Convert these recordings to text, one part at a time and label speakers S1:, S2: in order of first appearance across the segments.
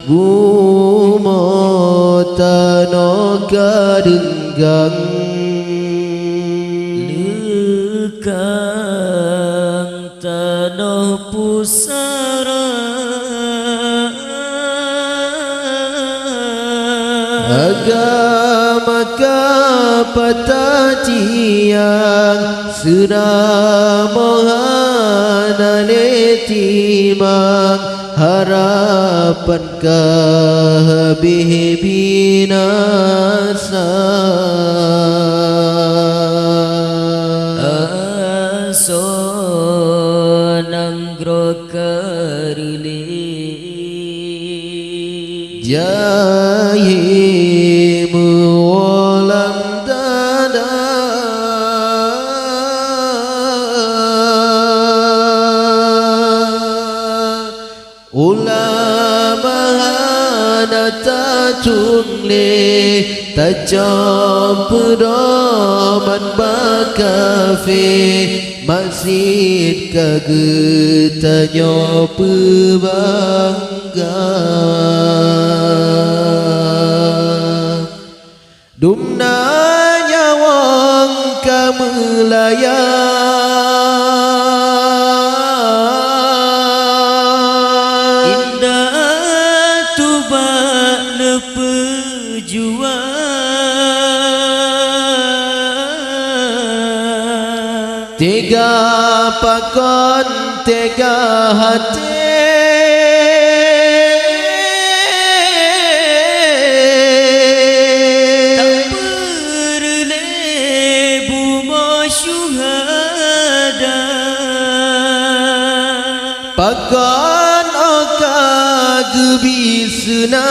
S1: Gumo tano kadenggang
S2: Lekang tanah pusara
S1: agama kapatatiang seramohana letimang harapan kabeh binasa
S2: sonanggro karili
S1: jahimu walam dada ulama hanata tungle tajampudoman bakafe masjid kagetanyo pebangga dumna nyawang kamelaya
S2: indah tubak nepejuang
S1: tega pakon tega hati
S2: tak berlebu masyuhada
S1: pakon oka gebisna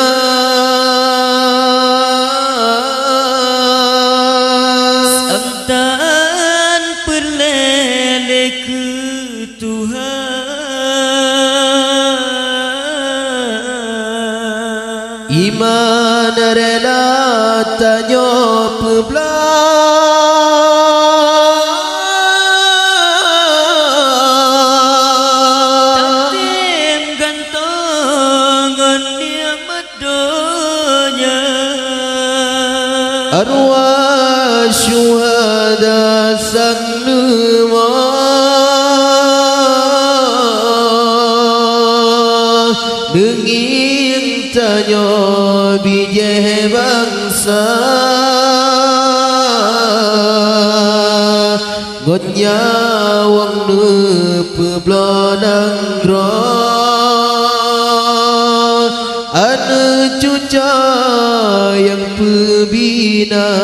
S2: samtan perlele ke Tuhan
S1: iman rela tanyo
S2: takdim gantongan niamat donya
S1: arwah syuhada sanluma nenging tanyo bijeh bangsa ngonya wang nepeblonang dro ane cuca yang pebinasa